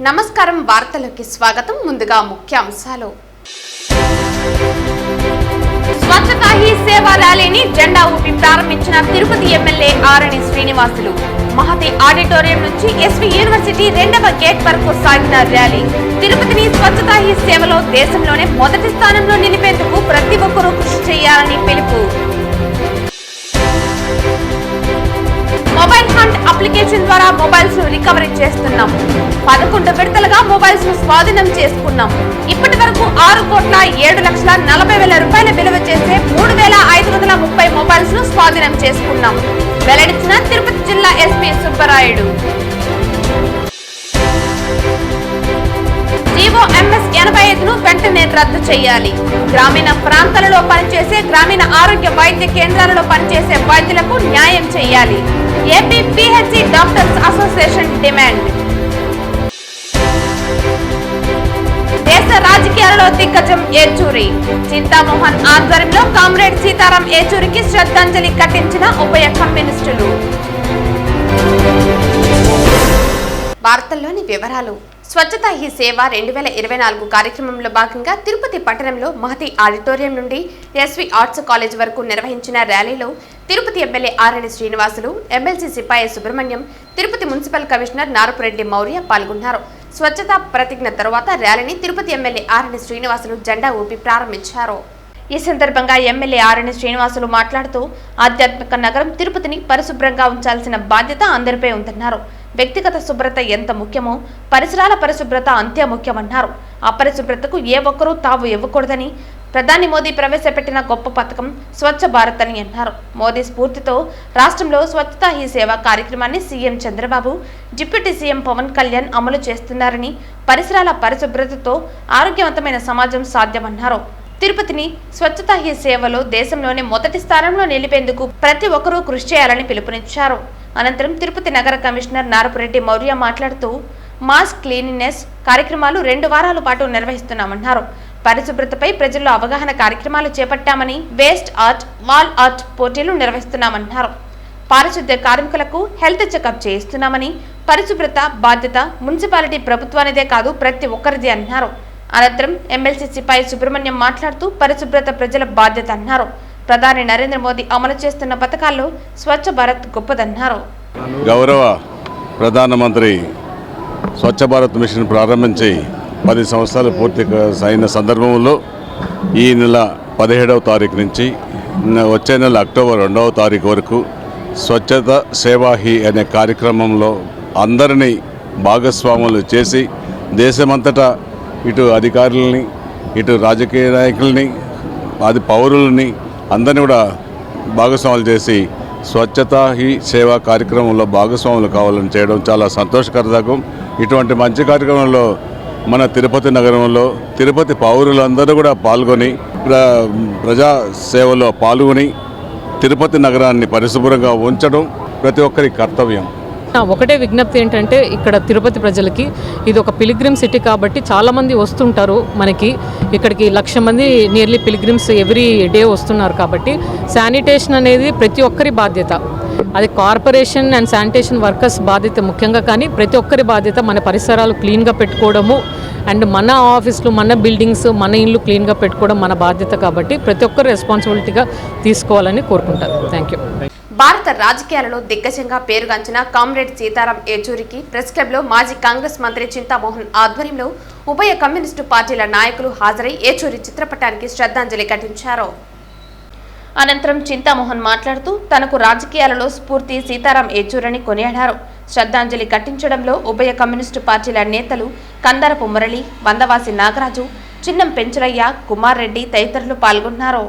నమస్కారం వార్తలకు స్వాగతం ముందుగా ముఖ్యాంశాలు స్వచ్ఛతా హీ సేవా ర్యాలీని జెండా ఊపి ప్రారంభించిన తిరుపతి ఎమ్మెల్యే ఆరణి శ్రీనివాసులు మహతి ఆడిటోరియం నుంచి ఎస్వి యూనివర్సిటీ రెండవ గేట్ వరకు సాగిన ర్యాలీ తిరుపతిని స్వచ్ఛతా హీ సేవలో దేశంలోనే మొదటి స్థానంలో నిలిపేందుకు ప్రతి ఒక్కరూ కృషి చేయాలని పిలుపు మొబైల్ హంట్ అప్లికేషన్ ద్వారా మొబైల్స్ ను రికవరీ చేస్తున్నాం 11 విడతలుగా మొబైల్స్ ను స్వాధీనం చేసుకున్నాం ఇప్పటి వరకు 6,07,40,000 రూపాయల విలువ చేసే 3,530 మొబైల్స్ ను స్వాధీనం చేసుకున్నాం వెల్లడించిన తిరుపతి జిల్లా ఎస్పీ సుబ్బరాయుడు జీవో ఎంఎస్ 85ను వెంటనే రద్దు చేయాలి గ్రామీణ ప్రాంతాలలో పనిచేసే గ్రామీణ ఆరోగ్య వైద్య కేంద్రాలలో పనిచేసే వైద్యులకు న్యాయం చేయాలి AP PHC doctors association demand దేశ రాజకీయాలలో దిగ్గజం ఏచూరి చింతామోహన్ ఆధ్వర్యంలో కామ్రేడ్ సీతారాం ఏచూరికి శ్రద్ధాంజలి ఘటించిన ఉభయ కమ్యూనిస్టులు వార్తల్లోని వివరాలు స్వచ్ఛతా హీ సేవ 2024 కార్యక్రమంలో భాగంగా తిరుపతి పట్టణంలో మహతి ఆడిటోరియం నుండి ఎస్వి ఆర్ట్స్ కాలేజ్ వరకు నిర్వహించిన ర్యాలీలో Tirupati MLA Arani Srinivasulu MLC Sipai Subrahmanyam Tirupati municipal commissioner Narapureddy Mourya పాల్గొన్నారు స్వచ్ఛతా ప్రతిజ్ఞ తర్వాత ర్యాలీని తిరుపతి ఎమ్మెల్యే ఆరణి శ్రీనివాసులు జెండా ఊపి ప్రారంభించారు ఈ సందర్భంగా ఎమ్మెల్యే ఆరణి శ్రీనివాసులు మాట్లాడుతూ ఆధ్యాత్మిక నగరం తిరుపతిని పరిశుభ్రంగా ఉంచాల్సిన బాధ్యత అందరిపై ఉందన్నారు వ్యక్తిగత శుభ్రత ఎంత ముఖ్యమో పరిసరాల పరిశుభ్రత అంతే ముఖ్యమన్నారు అపరిశుభ్రతకు ఏ ఒక్కరూ తావు ఇవ్వకూడదని ప్రధాని మోదీ ప్రవేశపెట్టిన గొప్ప పథకం స్వచ్ఛ భారత్ అని అన్నారు మోదీ స్ఫూర్తితో రాష్ట్రంలో స్వచ్ఛతా హీ సేవ కార్యక్రమాన్ని CM Chandrababu deputy CM Pawan Kalyan అమలు చేస్తున్నారని పరిసరాల పరిశుభ్రతతో ఆరోగ్యవంతమైన సమాజం సాధ్యమన్నారు తిరుపతిని స్వచ్ఛతా హీ సేవలో దేశంలోనే మొదటి స్థానంలో నిలిపేందుకు ప్రతి ఒక్కరూ కృషి చేయాలని పిలుపునిచ్చారు అనంతరం తిరుపతి నగర కమిషనర్ నారపురెడ్డి మౌర్య మాట్లాడుతూ మాస్ క్లీనినెస్ కార్యక్రమాలు 2 వారాల పాటు నిర్వహిస్తున్నామన్నారు పరిశుభ్రతపై ప్రజల్లో అవగాహన కార్యక్రమాలు చేపట్టామని వేస్ట్ ఆర్ట్ వాల్ ఆర్ట్ పోటీలు నిర్వహిస్తున్నామన్నారు పారిశుద్ధ్య కార్మికులకు హెల్త్ చెకప్ చేయిస్తున్నామని పరిశుభ్రత బాధ్యత మున్సిపాలిటీ ప్రభుత్వానిదే కాదు ప్రతి ఒక్కరిది అన్నారు అనంతరం ఎమ్మెల్సీ సిపాయి సుబ్రహ్మణ్యం మాట్లాడుతూ పరిశుభ్రత ప్రజల బాధ్యత అన్నారు ప్రధాని నరేంద్ర మోదీ అమలు చేస్తున్న పథకాల్లో స్వచ్ఛ భారత్ గొప్పదన్నారు గౌరవ ప్రధానమంత్రి స్వచ్ఛ భారత్ మిషన్ ప్రారంభించి 10 సంవత్సరాలు పూర్తి అయిన సందర్భంలో ఈ నెల 17వ తారీఖు నుంచి వచ్చే నెల అక్టోబర్ 2వ తారీఖు వరకు స్వచ్ఛత సేవా హీ అనే కార్యక్రమంలో అందరినీ భాగస్వాములు చేసి దేశమంతటా ఇటు అధికారులని ఇటు రాజకీయ నాయకుల్ని అది పౌరులని అందరినీ కూడా భాగస్వాములు చేసి స్వచ్ఛతా హీ సేవా కార్యక్రమంలో భాగస్వాములు కావాలని చేయడం చాలా సంతోషకరదకం ఇటువంటి మంచి కార్యక్రమంలో మన తిరుపతి నగరంలో తిరుపతి పౌరులందరూ కూడా పాల్గొని ప్రజా సేవలో పాల్గొని తిరుపతి నగరాన్ని పరిశుభ్రంగా ఉంచడం ప్రతి ఒక్కరి కర్తవ్యం ఒకటే విజ్ఞప్తి ఏంటంటే ఇక్కడ తిరుపతి ప్రజలకి ఇది ఒక పిలిగ్రిమ్ సిటీ కాబట్టి చాలామంది వస్తుంటారు మనకి ఇక్కడికి 1,00,000 మంది నియర్లీ పిలిగ్రిమ్స్ ఎవ్రీ డే వస్తున్నారు కాబట్టి శానిటేషన్ అనేది ప్రతి ఒక్కరి బాధ్యత అది కార్పొరేషన్ అండ్ శానిటేషన్ వర్కర్స్ బాధ్యత ముఖ్యంగా కానీ ప్రతి ఒక్కరి బాధ్యత మన పరిసరాలు క్లీన్గా పెట్టుకోవడము అండ్ మన ఆఫీసులు మన బిల్డింగ్స్ మన ఇల్లు క్లీన్గా పెట్టుకోవడం మన బాధ్యత కాబట్టి ప్రతి ఒక్కరు రెస్పాన్సిబిలిటీగా తీసుకోవాలని కోరుకుంటారు థ్యాంక్ యూ భారత రాజకీయాలలో దిగ్గజంగా పేరుగాంచిన కామ్రేడ్ సీతారాం ఏచూరికి ప్రెస్ క్లబ్లో మాజీ కాంగ్రెస్ మంత్రి చింతామోహన్ ఆధ్వర్యంలో ఉభయ కమ్యూనిస్టు పార్టీల నాయకులు హాజరై ఏచూరి చిత్రపటానికి శ్రద్ధాంజలి ఘటించారు అనంతరం చింతామోహన్ మాట్లాడుతూ తనకు రాజకీయాలలో స్ఫూర్తి సీతారాం ఏచూరని కొనియాడారు శ్రద్ధాంజలి ఘటించడంలో ఉభయ కమ్యూనిస్టు పార్టీల నేతలు కందరపు మురళి వందవాసి నాగరాజు చిన్నం పెంచులయ్య కుమార్ రెడ్డి తదితరులు పాల్గొన్నారు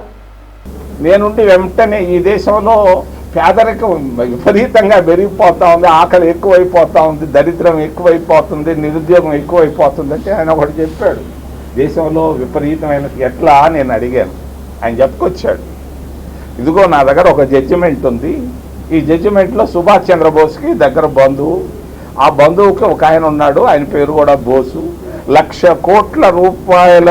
నేనుండి వెంటనే ఈ దేశంలో పేదరికం విపరీతంగా పెరిగిపోతూ ఉంది ఆకలి ఎక్కువైపోతూ ఉంది దరిద్రం ఎక్కువైపోతుంది నిరుద్యోగం ఎక్కువైపోతుంది అంటే ఆయన ఒకటి చెప్పాడు దేశంలో విపరీతమైన ఎట్లా నేను అడిగాను ఆయన చెప్పుకొచ్చాడు ఇదిగో నా దగ్గర ఒక జడ్జిమెంట్ ఉంది ఈ జడ్జిమెంట్లో సుభాష్ చంద్రబోస్కి దగ్గర బంధువు ఆ బంధువుకి ఒక ఆయన ఉన్నాడు ఆయన పేరు కూడా బోసు 1,00,000 కోట్ల రూపాయల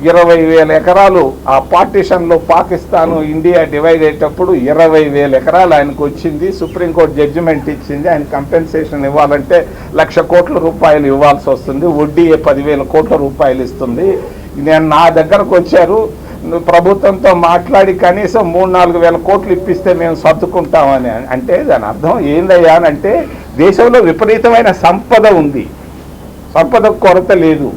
20,000 ఎకరాలు ఆ పార్టీషన్లో పాకిస్తాను ఇండియా డివైడ్ అయ్యేటప్పుడు 20,000 ఎకరాలు ఆయనకు వచ్చింది. సుప్రీంకోర్టు జడ్జిమెంట్ ఇచ్చింది. ఆయన కంపెన్సేషన్ ఇవ్వాలంటే 1,00,000 కోట్ల రూపాయలు ఇవ్వాల్సి వస్తుంది. వడ్డీయే 10,000 కోట్ల రూపాయలు ఇస్తుంది. నేను నా దగ్గరకు వచ్చారు, ప్రభుత్వంతో మాట్లాడి కనీసం 3-4 వేల కోట్లు ఇప్పిస్తే మేము సర్దుకుంటామని. అంటే దాని అర్థం ఏందయ్యా అంటే దేశంలో విపరీతమైన సంపద ఉంది, సంపద కొరత లేదు,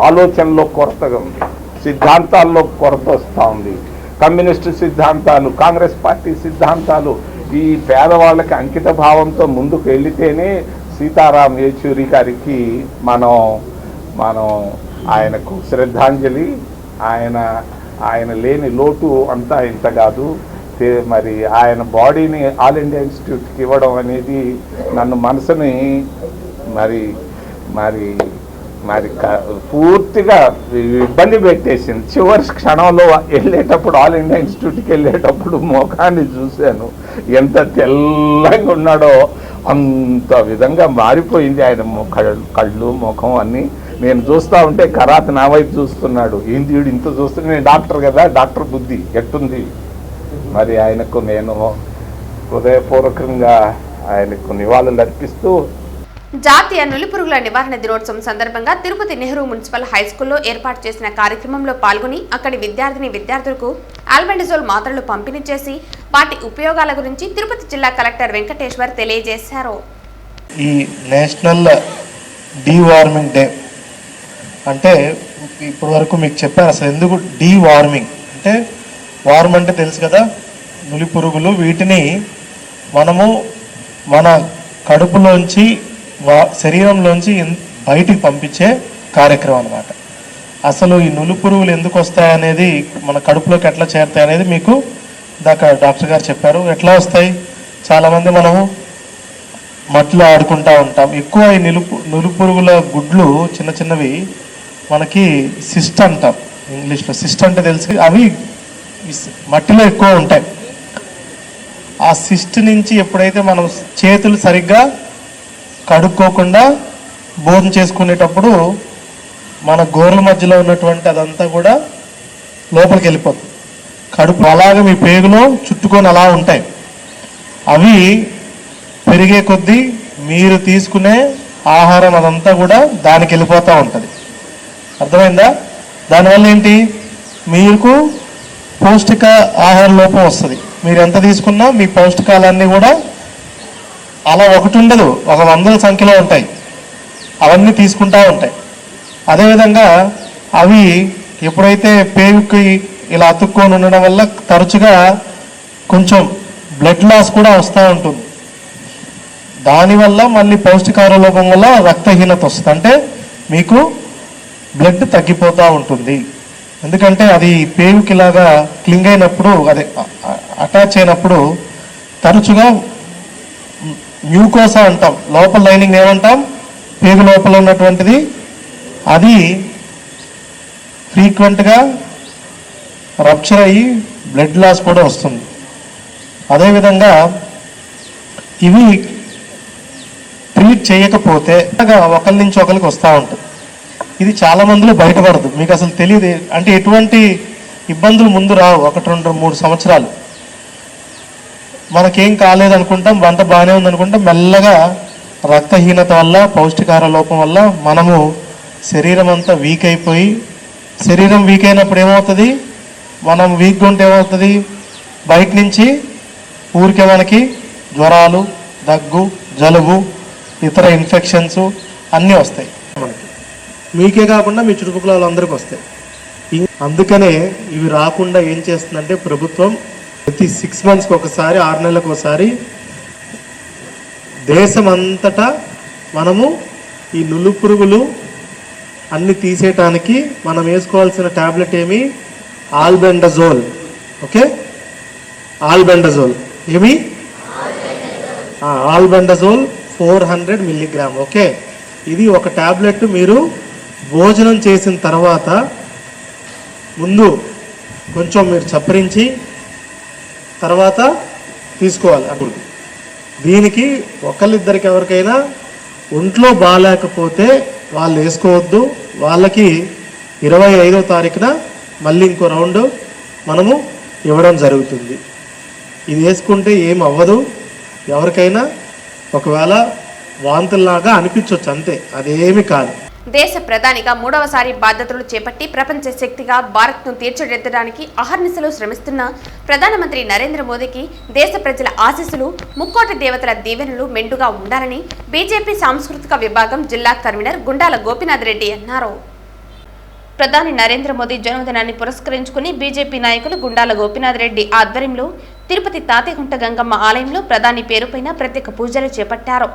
ఆలోచనలో కొరతగా ఉంది, సిద్ధాంతాల్లో కొరత వస్తూ ఉంది. కమ్యూనిస్టు సిద్ధాంతాలు, కాంగ్రెస్ పార్టీ సిద్ధాంతాలు ఈ పేదవాళ్ళకి అంకిత భావంతో ముందుకు వెళితేనే సీతారాం యేచూరి గారికి మనం ఆయనకు శ్రద్ధాంజలి. ఆయన లేని లోటు అంతా ఇంత కాదు. మరి ఆయన బాడీని ఆల్ ఇండియా ఇన్స్టిట్యూట్కి ఇవ్వడం అనేది నన్ను మనసుని మరి మరి మరి పూర్తిగా ఇబ్బంది పెట్టేసింది. చివరి క్షణంలో వెళ్ళేటప్పుడు ఆల్ ఇండియా ఇన్స్టిట్యూట్కి వెళ్ళేటప్పుడు ముఖాన్ని చూశాను, ఎంత తెల్లగా ఉన్నాడో అంత విధంగా మారిపోయింది ఆయన కళ్ళు ముఖం అన్నీ. నేను చూస్తూ ఉంటే కరాత్ నా వైపు చూస్తున్నాడు, ఏంది వీడు ఇంత చూస్తున్నా, నేను డాక్టర్ కదా, డాక్టర్ బుద్ధి ఎట్టుంది. మరి ఆయనకు నేను హృదయపూర్వకంగా ఆయనకు నివాళులు అర్పిస్తూ జాతీయ నులిపురుగుల నివారణ దినోత్సవం సందర్భంగా తిరుపతి నెహ్రూ మున్సిపల్ హైస్కూల్లో ఏర్పాటు చేసిన కార్యక్రమంలో పాల్గొని అక్కడి విద్యార్థులకు ఆల్బెండజోల్ మాత్రలు పంపిణీ చేసి వాటి ఉపయోగాల గురించి తిరుపతి జిల్లా కలెక్టర్ వెంకటేశ్వర్ తెలియజేశారు. ఈ నేషనల్ డీవార్మింగ్ డే అంటే ఇప్పటి వరకు మీకు చెప్పాను. అసలు ఎందుకు డీవార్మింగ్ అంటే, వార్మ్ అంటే తెలుసు కదా, నులి పురుగులు. వీటిని మనము మన కడుపులోంచి శరీరంలోంచి బయటికి పంపించే కార్యక్రమం అన్నమాట. అసలు ఈ నులి పురుగులు ఎందుకు వస్తాయనేది, మన కడుపులోకి ఎట్లా చేరుతాయి అనేది మీకు డాక్టర్ గారు చెప్పారు. ఎట్లా వస్తాయి, చాలామంది మనము మట్టిలో ఆడుకుంటూ ఉంటాం. ఎక్కువ ఈ నులి పురుగుల గుడ్లు చిన్న చిన్నవి మనకి సిస్ట్ అంటాం ఇంగ్లీష్లో. సిస్ట్ అంటే తెలిసి అవి మట్టిలో ఎక్కువ ఉంటాయి. ఆ సిస్ట్ నుంచి ఎప్పుడైతే మనం చేతులు సరిగ్గా కడుక్కోకుండా భోజనం చేసుకునేటప్పుడు మన గోర్ల మధ్యలో ఉన్నటువంటి అదంతా కూడా లోపలికి వెళ్ళిపోతుంది. కడుపు అలాగే మీ పేగులో చుట్టుకొని అలా ఉంటాయి. అవి పెరిగే కొద్దీ మీరు తీసుకునే ఆహారం అదంతా కూడా దానికి వెళ్ళిపోతూ ఉంటుంది. అర్థమైందా? దానివల్ల ఏంటి, మీకు పౌష్టిక ఆహార లోపం వస్తుంది. మీరు ఎంత తీసుకున్నా మీ పౌష్టికాలన్నీ కూడా అలా ఒకటి ఉండదు, ఒక 100ల సంఖ్యలో ఉంటాయి. అవన్నీ తీసుకుంటూ ఉంటాయి. అదేవిధంగా అవి ఎప్పుడైతే పేగుకి ఇలా అతుక్కొని ఉండడం వల్ల తరచుగా కొంచెం బ్లడ్ లాస్ కూడా వస్తూ ఉంటుంది. దానివల్ల మళ్ళీ పౌష్టికాహార లోపం వల్ల రక్తహీనత వస్తుంది. అంటే మీకు బ్లడ్ తగ్గిపోతూ ఉంటుంది. ఎందుకంటే అది పేగుకి ఇలాగా క్లింగ్ అయినప్పుడు, అదే అటాచ్ అయినప్పుడు తరచుగా మ్యూకోసా అంటాం, లోపల లైనింగ్ ఏమంటాం, పేగు లోపల ఉన్నటువంటిది, అది ఫ్రీక్వెంట్గా రప్చర్ అయ్యి బ్లడ్ లాస్ కూడా వస్తుంది. అదేవిధంగా ఇవి ట్రీట్ చేయకపోతే ఒకరి నుంచి ఒకరికి వస్తూ ఉంటుంది. ఇది చాలా మందిలో బయటపడదు, మీకు అసలు తెలియదు. అంటే ఎటువంటి ఇబ్బందులు ముందు రావు, 1-2-3 సంవత్సరాలు మనకేం కాలేదనుకుంటాం, వంట బాగానే ఉందనుకుంటాం. మెల్లగా రక్తహీనత వల్ల, పౌష్టికాహార లోపం వల్ల మనము శరీరం అంతా వీక్ అయిపోయి, శరీరం వీక్ అయినప్పుడు ఏమవుతుంది, మనం వీక్గా ఉంటే ఏమవుతుంది, బయట నుంచి ఊరికే మనకి జ్వరాలు, దగ్గు, జలుబు, ఇతర ఇన్ఫెక్షన్స్ అన్నీ వస్తాయి. మనకి మీకే కాకుండా మీ చుట్టుపక్కల వాళ్ళందరికీ వస్తాయి. అందుకనే ఇవి రాకుండా ఏం చేస్తుందంటే ప్రభుత్వం ప్రతి 6 monthsకి ఒకసారి, 6 నెలలకు ఒకసారి దేశమంతటా మనము ఈ నులు పురుగులు అన్ని తీసేయటానికి మనం వేసుకోవాల్సిన ట్యాబ్లెట్ ఏమి, ఆల్బెండజోల్. ఓకే, ఆల్బెండజోల్ ఏమి, ఆల్బెండజోల్ 400 mg. ఓకే, ఇది ఒక ట్యాబ్లెట్ మీరు భోజనం చేసిన తర్వాత ముందు కొంచెం మీరు చప్పరించి తర్వాత తీసుకోవాలి. అప్పుడు దీనికి ఒకళ్ళిద్దరికి ఎవరికైనా ఒంట్లో బాగాలేకపోతే వాళ్ళు వేసుకోవద్దు. వాళ్ళకి 25వ తారీఖున మళ్ళీ ఇంకో రౌండ్ మనము ఇవ్వడం జరుగుతుంది. ఇది వేసుకుంటే ఏం అవ్వదు, ఎవరికైనా ఒకవేళ వాంతుల్లాగా అనిపించవచ్చు అంతే, అదేమి కాదు. దేశ ప్రధానిగా 3వసారి బాధ్యతలు చేపట్టి ప్రపంచ శక్తిగా భారత్ను తీర్చిదిద్దడానికి అహర్నిశలు శ్రమిస్తున్న ప్రధానమంత్రి నరేంద్ర మోదీకి దేశ ప్రజల ఆశీస్సులు, ముక్కోటి దేవతల దీవెనలు మెండుగా ఉండాలని బీజేపీ సాంస్కృతిక విభాగం జిల్లా కన్వీనర్ గుండాల గోపీనాథ్ రెడ్డి అన్నారు. ప్రధాని నరేంద్ర మోదీ జన్మదినాన్ని పురస్కరించుకుని బీజేపీ నాయకులు గుండాల గోపీనాథ్ రెడ్డి ఆధ్వర్యంలో తిరుపతి తాతిగుంట గంగమ్మ ఆలయంలో ప్రధాని పేరుపైన ప్రత్యేక పూజలు చేపట్టారు.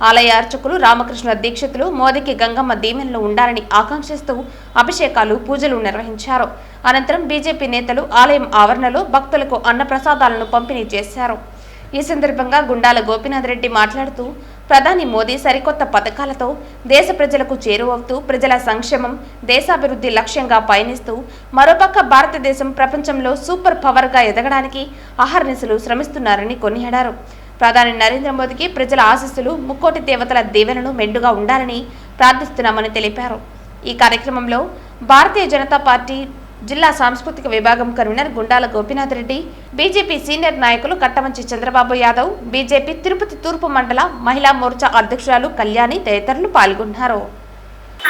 ఆలయ అర్చకులు రామకృష్ణ దీక్షితులు మోదీకి గంగమ్మ దీవెనలు ఉండాలని ఆకాంక్షిస్తూ అభిషేకాలు, పూజలు నిర్వహించారు. అనంతరం బీజేపీ నేతలు ఆలయం ఆవరణలో భక్తులకు అన్నప్రసాదాలను పంపిణీ చేశారు. ఈ సందర్భంగా గుండాల గోపీనాథ్ రెడ్డి మాట్లాడుతూ ప్రధాని మోదీ సరికొత్త పథకాలతో దేశ ప్రజలకు చేరువవుతూ ప్రజల సంక్షేమం, దేశాభివృద్ధి లక్ష్యంగా పయనిస్తూ మరోపక్క భారతదేశం ప్రపంచంలో సూపర్ పవర్గా ఎదగడానికి అహర్నిశలు శ్రమిస్తున్నారని కొనియాడారు. ప్రధాని నరేంద్ర మోదీకి ప్రజల ఆశీస్సులు, ముక్కోటి దేవతల దీవెనలు మెండుగా ఉండాలని ప్రార్థిస్తున్నామని తెలిపారు. ఈ కార్యక్రమంలో భారతీయ జనతా పార్టీ జిల్లా సాంస్కృతిక విభాగం convener Gundala Gopinath Reddy, BJP senior నాయకులు కట్టమంచి చంద్రబాబు యాదవ్, బీజేపీ తిరుపతి తూర్పు మండల మహిళా మోర్చా అధ్యక్షురాలు కళ్యాణి తదితరులు పాల్గొన్నారు.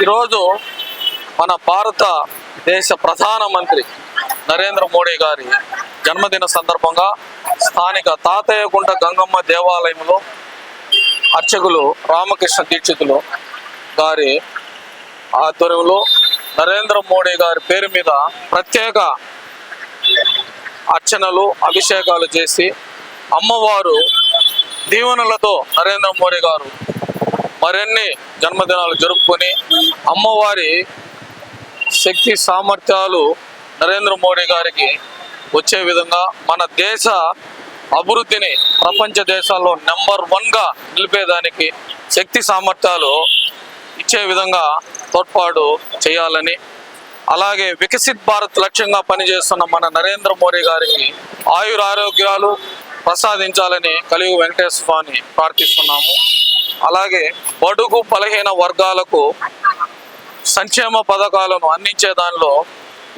ఈరోజు మన భారతదేశ ప్రధానమంత్రి నరేంద్ర మోడీ గారి జన్మదిన సందర్భంగా స్థానిక తాతయ్యగుంట గంగమ్మ దేవాలయంలో అర్చకులు రామకృష్ణ దీక్షితులు గారి ఆధ్వర్యంలో నరేంద్ర మోడీ గారి పేరు మీద ప్రత్యేక అర్చనలు, అభిషేకాలు చేసి అమ్మవారు దీవెనలతో నరేంద్ర మోడీ గారు మరిన్ని జన్మదినాలు జరుపుకొని అమ్మవారి శక్తి సామర్థ్యాలు నరేంద్ర మోడీ గారికి వచ్చే విధంగా మన దేశ అభివృద్ధిని ప్రపంచ దేశాల్లో నెంబర్ 1గా నిలిపేదానికి శక్తి సామర్థ్యాలు ఇచ్చే విధంగా తోడ్పాటు చేయాలని, అలాగే వికసిత్ భారత్ లక్ష్యంగా పనిచేస్తున్న మన నరేంద్ర మోడీ గారికి ఆయురారోగ్యాలు ప్రసాదించాలని కలియుగ వెంకటేశ్వర స్వామిని ప్రార్థిస్తున్నాము. అలాగే బడుగు బలహీన వర్గాలకు సంక్షేమ పథకాలను అందించే దానిలో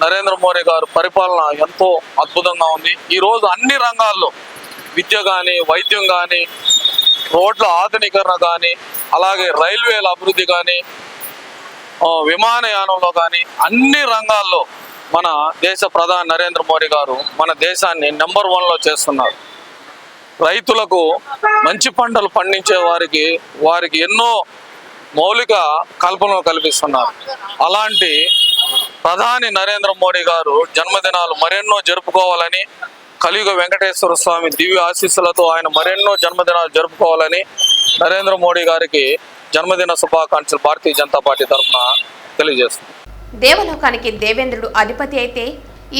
నరేంద్ర మోడీ గారు పరిపాలన ఎంతో అద్భుతంగా ఉంది. ఈరోజు అన్ని రంగాల్లో విద్య కానీ, వైద్యం కానీ, రోడ్ల ఆధునీకరణ కానీ, అలాగే రైల్వేల అభివృద్ధి కానీ, విమానయానంలో కానీ అన్ని రంగాల్లో మన దేశ ప్రధాని నరేంద్ర మోడీ గారు మన దేశాన్ని నెంబర్ 1లో చేస్తున్నారు. రైతులకు మంచి పంటలు పండించే వారికి ఎన్నో మౌలిక కల్పనలు కల్పిస్తున్నారు. అలాంటి ప్రధాని నరేంద్ర మోడీ గారు జన్మదినాలు మరెన్నో జరుపుకోవాలని, కలియుగ వెంకటేశ్వర స్వామి దివ్య ఆశీస్సులతో ఆయన మరెన్నో జన్మదినాలు జరుపుకోవాలని నరేంద్ర మోడీ గారికి జన్మదిన శుభాకాంక్షలు భారతీయ జనతా పార్టీ తరఫున తెలియజేస్తుంది. దేవలోకానికి దేవేంద్రుడు అధిపతి అయితే